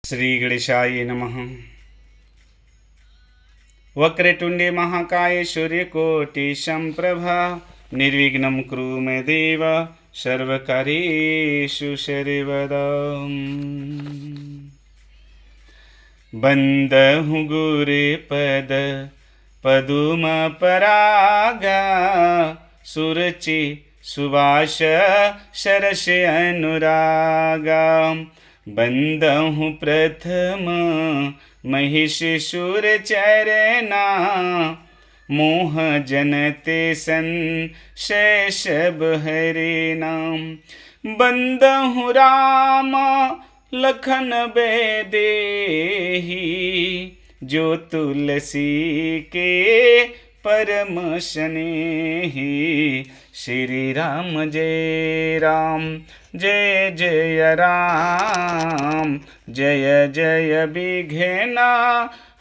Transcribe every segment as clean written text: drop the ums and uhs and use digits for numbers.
श्री गणेशाय नमः। वक्रतुंडे महाकाय सूर्यकोटि संप्रभा निर्विघ्नं कुरु मे देव सर्वकार्येषु सर्वदा। बंदहु गुरे पद पदुम परागा सुरचि सुभाष सरस अनुरागा। बंदहु प्रथम महिष सुर चरना मोह जनते सन शैशब हरे नाम। बंदहु राम लखन बेदेही जो तुलसी के परम स्नेही। श्री राम जय राम जय जय राम जय जय विघ्ना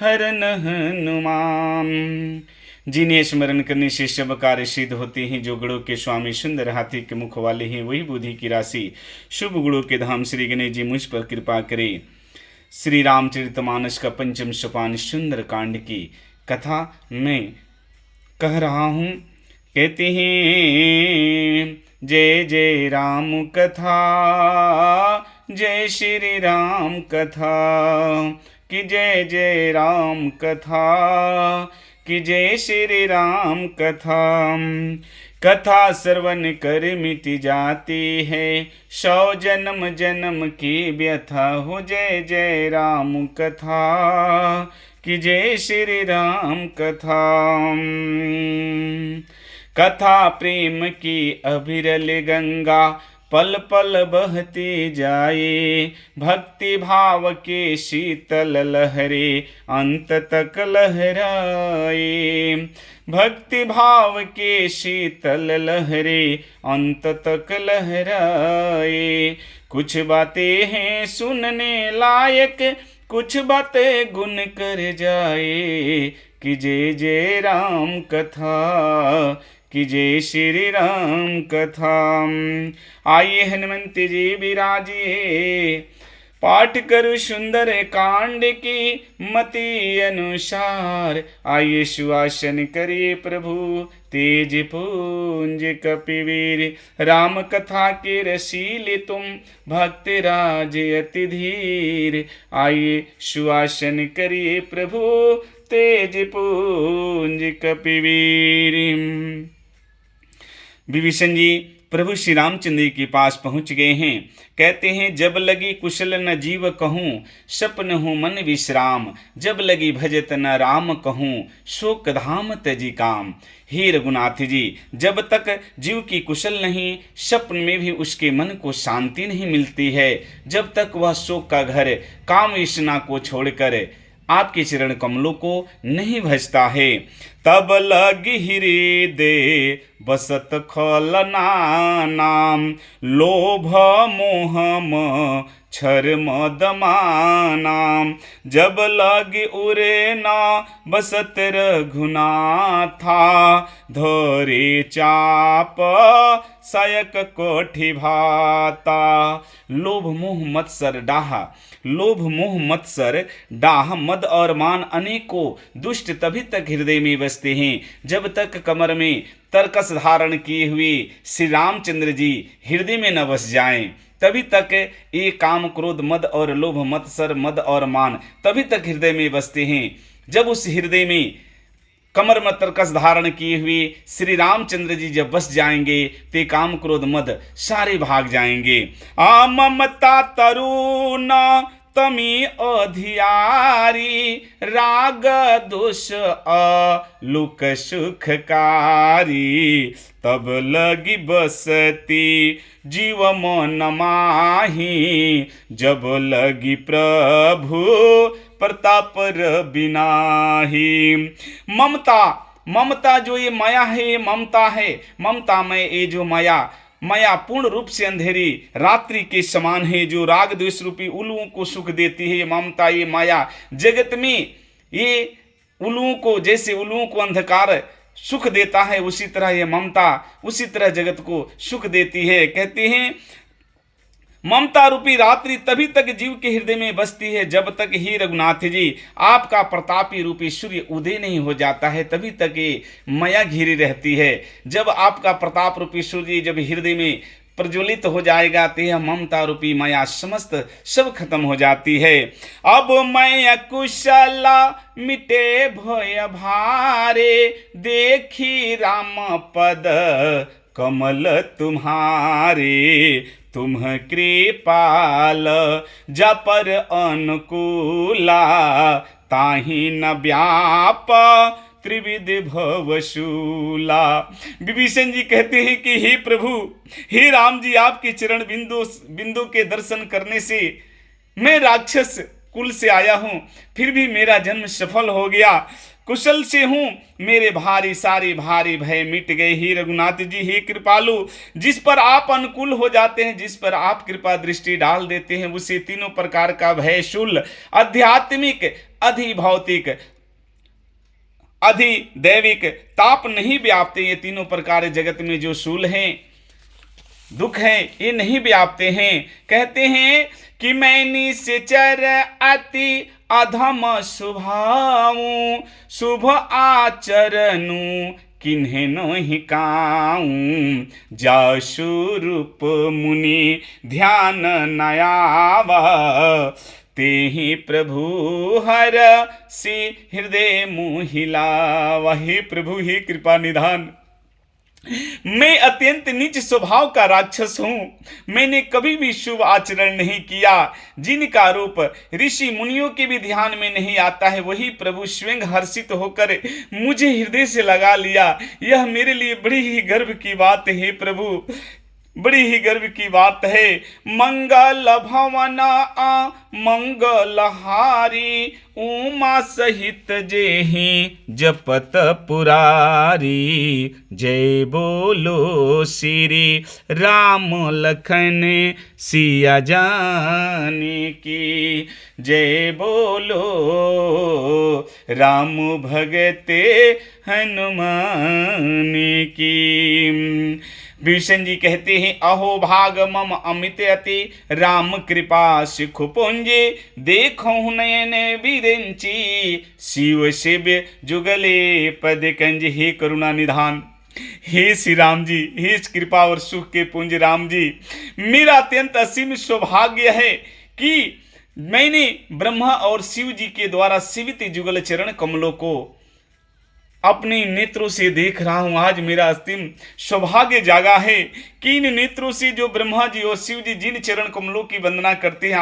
हरन हनुमान। जिन्हें स्मरण करने से सब कार्य सिद्ध होते हैं, जो गुणों के स्वामी सुंदर हाथी के मुख वाले हैं, वही बुद्धि की राशि शुभ गुणों के धाम श्री गणेश जी मुझ पर कृपा करें। श्री रामचरितमानस का पंचम सोपान सुंदर कांड की कथा मैं कह रहा हूँ। कहते हैं जय जय राम कथा जय श्री राम कथा कि जय जय राम कथा कि जय श्री राम कथा। कथा श्रवण कर मिट जाती है 100 जन्म जन्म की व्यथा हो। जय जय राम कथा कि जय श्री राम कथा। कथा प्रेम की अविरल गंगा पल पल बहती जाए। भक्ति भाव के शीतल लहरे अंत तक लहराए। भक्ति भाव के शीतल लहरे अंत तक लहराए। कुछ बातें हैं सुनने लायक, कुछ बातें गुन कर जाए कि जय जय राम कथा कि जय श्री राम कथा। आइए हनुमंत जी विराजिए, पाठ करु सुंदर कांड की मति अनुसार। आइए सुआसन करिए प्रभु तेज पुंज कपिवीर। राम कथा के रसीले तुम भक्त राज अति धीर। आइए सुआसन करिए प्रभु तेज पुंज कपिवीर। विभीषण जी प्रभु श्री रामचंद्र के पास पहुंच गए हैं। कहते हैं जब लगी कुशल न जीव कहूँ सपन हो मन विश्राम। जब लगी भजत न राम कहूँ शोक धाम तजी काम। हे रघुनाथ जी, जब तक जीव की कुशल नहीं, सपन में भी उसके मन को शांति नहीं मिलती है। जब तक वह शोक का घर काम वासना को छोड़कर आपके चरण कमलों को नहीं भजता है, तब लगी हृदय बसत खलना नाम। लोभ मोह मच्छर मद मानाम। जब लगी उरे ना बसत रघुनाथा। धरे चाप सायक कोठि भाता। लोभ मोह मत्सर डाह, लोभ मोह मत्सर डाह मद और मान अनेकों दुष्ट तभी तक हृदय में बसते हैं जब तक कमर में तरकस धारण किए हुए श्री रामचंद्र जी हृदय में न बस जाएं। तभी तक ये काम क्रोध मद और लोभ मत्सर मद और मान तभी तक हृदय में बसते हैं जब उस हृदय में कमर में तरकस धारण किए हुए श्री रामचंद्र जी जब बस जाएंगे ते काम क्रोध मद सारे भाग जाएंगे। आ ममता तरुण तमी अधियारी। राग दोष अलुक सुखकारी। तब लगी बसती जीव मन माही। जब लगी प्रभु प्रताप बिनाही। ममता, ममता जो ये माया है, ये ममता है। ममता में ये जो माया पूर्ण रूप से अंधेरी रात्रि के समान है, जो राग द्वेष रूपी उल्लुओं को सुख देती है। ममता ये माया जगत में ये उल्लुओं को, जैसे उल्लुओं को अंधकार सुख देता है, उसी तरह ये ममता उसी तरह जगत को सुख देती है। कहते हैं ममता रूपी रात्रि तभी तक जीव के हृदय में बसती है जब तक ही रघुनाथ जी आपका प्रतापी रूपी सूर्य उदय नहीं हो जाता है, तभी तक ये माया घिरी रहती है। जब आपका प्रताप रूपी सूर्य जब हृदय में प्रज्वलित हो जाएगा तो यह ममता रूपी माया समस्त सब खत्म हो जाती है। अब मैं कुशला मिटे भय भारे, देखी राम पद कमल तुम्हारे, तुम कृपाल जपर अनुकूला, ताहि न व्याप त्रिविध भवशूला। विभीषण जी कहते हैं कि हे प्रभु, हे राम जी, आपके चरण बिंदु के दर्शन करने से मैं राक्षस कुल से आया हूं, फिर भी मेरा जन्म सफल हो गया, कुशल से हूं, मेरे भारी सारे भारी भय मिट गए। ही रघुनाथ जी, हे कृपालु, जिस पर आप अनुकूल हो जाते हैं, जिस पर आप कृपा दृष्टि डाल देते हैं, उसे तीनों प्रकार का भय शूल, आध्यात्मिक, अधिभौतिक, अधिदैविक ताप नहीं व्यापते। ये तीनों प्रकार जगत में जो शूल हैं, दुख हैं, ये नहीं व्यापते हैं। कहते हैं कि मैं निश्चर अति अधम स्वभावु, शुभ आचरणु किन्हें नहीं काऊं, जासु रूप मुनि ध्यान नयावा, तेहि प्रभु हर से हृदय मोहिला। वही प्रभु ही कृपा निधान। मैं अत्यंत नीच स्वभाव का राक्षस हूं, मैंने कभी भी शुभ आचरण नहीं किया, जिनका रूप ऋषि मुनियों के भी ध्यान में नहीं आता है, वही प्रभु स्वयं हर्षित होकर मुझे हृदय से लगा लिया। यह मेरे लिए बड़ी ही गर्व की बात है प्रभु, बड़ी ही गर्व की बात है। मंगल भवना मंगलहारी, उमा सहित जेहि जपत पुरारी, जय बोलो श्री राम लखन सिया जानी की, जय बोलो राम भगते हनुमान की। विभीषण जी कहते हैं, अहो भाग मम अमित अति, राम कृपा सुख पुंजे, देखो नयन बिरंची, शिव शिव जुगले पद कंज। हे करुणा निधान, हे श्री राम जी, हे कृपा और सुख के पुंज राम जी, मेरा अत्यंत असीम सौभाग्य है कि मैंने ब्रह्मा और शिव जी के द्वारा सेवित जुगल चरण कमलों को अपने नेत्रों से देख रहा हूं। आज मेरा अंतिम सौभाग्य जागा है कि इन नेत्रों से जो ब्रह्मा जी और शिव जी जिन चरण कमलों की वंदना करते हैं,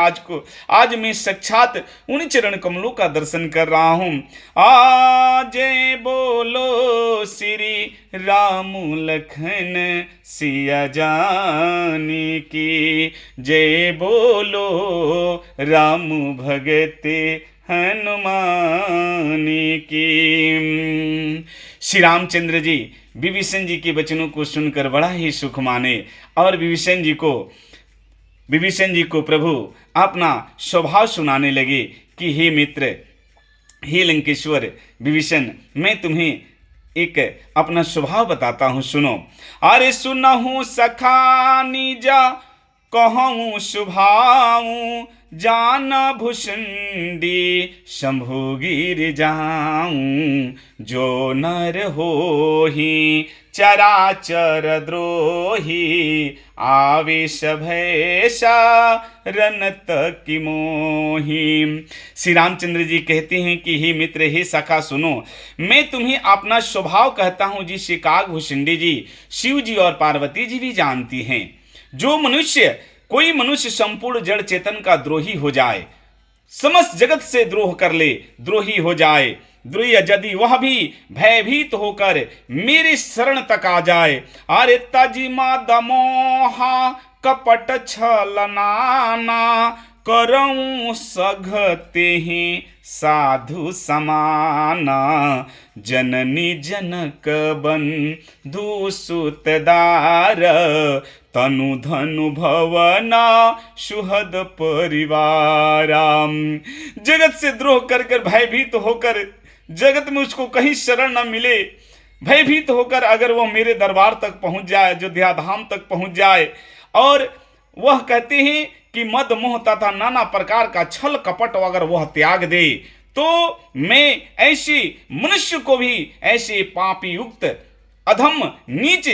आज मैं साक्षात उन चरण कमलों का दर्शन कर रहा हूं। आज बोलो श्री राम लखन सिया जानी की, जय बोलो राम भगते हनुमान की। श्री रामचंद्र जी विभीषण जी के वचनों को सुनकर बड़ा ही सुख माने और विभीषण जी को प्रभु अपना स्वभाव सुनाने लगे कि हे मित्र, हे लंकेश्वर विभीषण, मैं तुम्हें एक अपना स्वभाव बताता हूँ, सुनो। अरे सुनहु सखा निजा कहूँ स्वभाव, जान भुषुंडी शंभु गिर जाऊं, जो नर होहि चराचर द्रोही, आवेश भैसा रनत की मोही। श्री रामचंद्र जी कहते हैं कि हे मित्र, हे सखा सुनो, मैं तुम्हें अपना स्वभाव कहता हूँ जिसे काकभूषुंडी जी, शिव जी और पार्वती जी भी जानती हैं। कोई मनुष्य संपूर्ण जड़ चेतन का द्रोही हो जाए, समस्त जगत से द्रोह कर ले, द्रोही हो जाए, द्रोही यदि वह भी भयभीत होकर मेरी शरण तक आ जाए, अरे तजिमा दमोहा कपट छलनाना, करऊं सघते ही साधु समाना, जननी जनक बंधु सुतदार, तनु धनु भवना सुहद परिवारा। जगत से द्रोह कर कर भयभीत होकर, जगत में उसको कहीं शरण न मिले, भयभीत होकर अगर वो मेरे दरबार तक पहुंच जाए, अयोध्या धाम तक पहुंच जाए, और वह कहते हैं कि मद मोह तथा नाना प्रकार का छल कपट अगर वह त्याग दे तो मैं ऐसे मनुष्य को भी, ऐसे पापी युक्त अधम नीच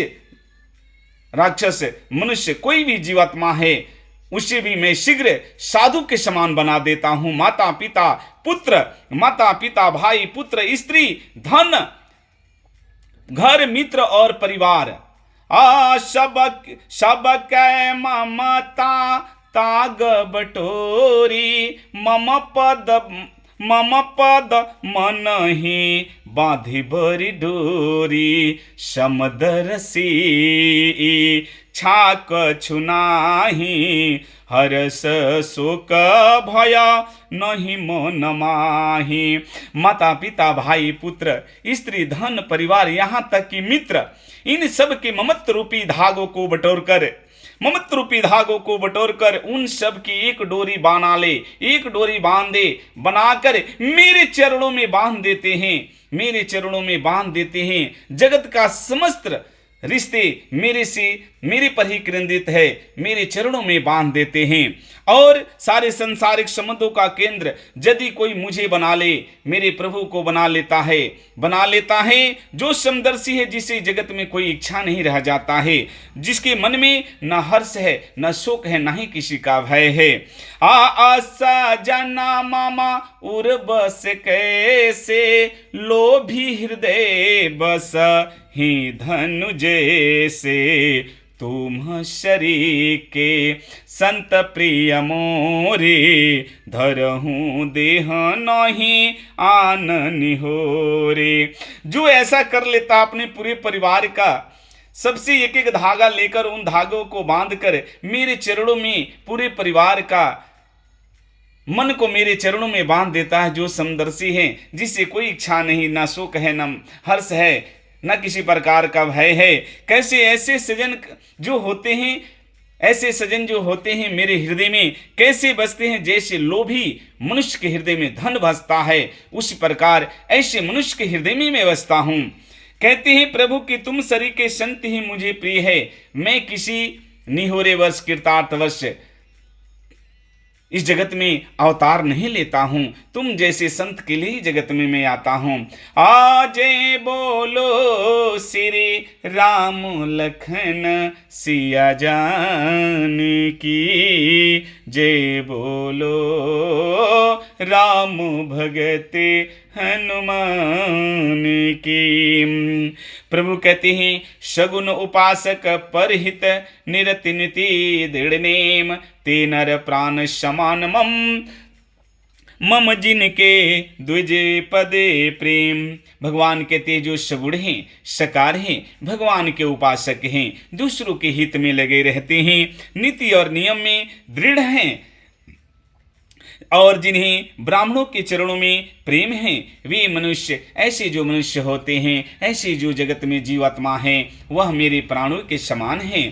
राक्षस मनुष्य कोई भी जीवात्मा है उसे भी मैं शीघ्र साधु के समान बना देता हूं। माता पिता पुत्र, माता पिता भाई पुत्र स्त्री धन घर मित्र और परिवार सबक ममता ताग बटोरी मम पद मन ही बांधि बरी डोरी समदरसी छाक छुनाही हरस शोक भय नहीं मन माही। माता पिता भाई पुत्र स्त्री धन परिवार यहाँ तक कि मित्र, इन सब के ममत्व रूपी धागों को बटोर कर उन सब की एक डोरी बना ले, एक डोरी बनाकर मेरे चरणों में बांध देते हैं। जगत का समस्त रिश्ते मेरे पर ही केंद्रित है, मेरे चरणों में बांध देते हैं। और सारे संसारिक संबंधों का केंद्र यदि कोई मुझे बना ले, मेरे प्रभु को बना लेता है जो समदर्शी है, जिसे जगत में कोई इच्छा नहीं रह जाता है, जिसके मन में न हर्ष है न शोक है न ही किसी का भय है। आसा जना मामा उर बस कैसे लोभी हृदय बस ही धनु जैसे तुम शरीर के संत प्रिय मोरे धरहूं देह नहीं आननि हो रे। जो ऐसा कर लेता अपने पूरे परिवार का सबसे एक एक धागा लेकर उन धागों को बांधकर मेरे चरणों में पूरे परिवार का मन को मेरे चरणों में बांध देता है, जो समदर्शी है, जिससे कोई इच्छा नहीं, ना शोक है न हर्ष है न किसी प्रकार का भय है। कैसे ऐसे सजन जो होते हैं मेरे हृदय में कैसे बसते हैं, जैसे लोभी मनुष्य के हृदय में धन बसता है, उसी प्रकार ऐसे मनुष्य के हृदय में मैं बसता हूँ। कहते हैं प्रभु कि तुम शरीर के संत ही मुझे प्रिय है, मैं किसी निहोरे वर्ष कृतार्थवश इस जगत में अवतार नहीं लेता हूँ, तुम जैसे संत के लिए जगत में मैं आता हूँ। आजे बोलो श्री राम लखन सिया जान की, जय बोलो राम भगत हनुमान की। प्रभु कहते हैं सगुन उपासक परहित निरति नीति दृढ़ नेम, ते नर प्राण समान मम जिनके द्विज पदे प्रेम। भगवान कहते जो सगुण हैं, सकार हैं, भगवान के उपासक हैं, दूसरों के हित में लगे रहते हैं, नीति और नियम में दृढ़ हैं, और जिन्हें ब्राह्मणों के चरणों में प्रेम है, वे मनुष्य, ऐसे जो मनुष्य होते हैं, ऐसे जो जगत में जीवात्मा हैं, वह मेरे प्राणों के समान हैं।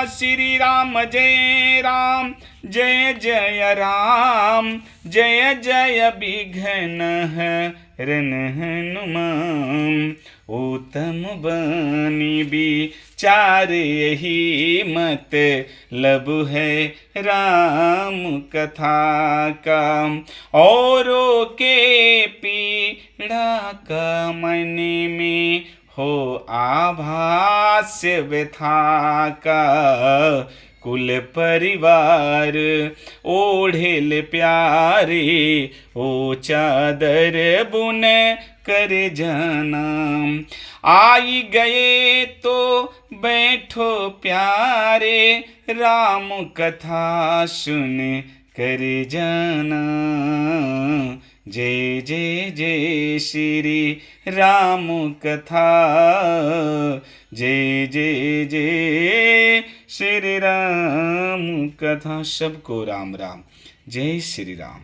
श्री राम जय राम जय जय राम, जय जय विघ्न हरन हनुमान। उत्तम बनी विचार यही मत लब है राम कथा का, औरों के पीड़ा का मन में हो आभास व्यथा का। कुल परिवार ओढ़ेल प्यारे, ओ चादर बुन कर जाना। आई गए तो बैठो प्यारे, राम कथा सुन कर जाना। जय जय जय श्री राम कथा, जय जय जय श्री राम कथा। सबको राम राम, जय श्री राम।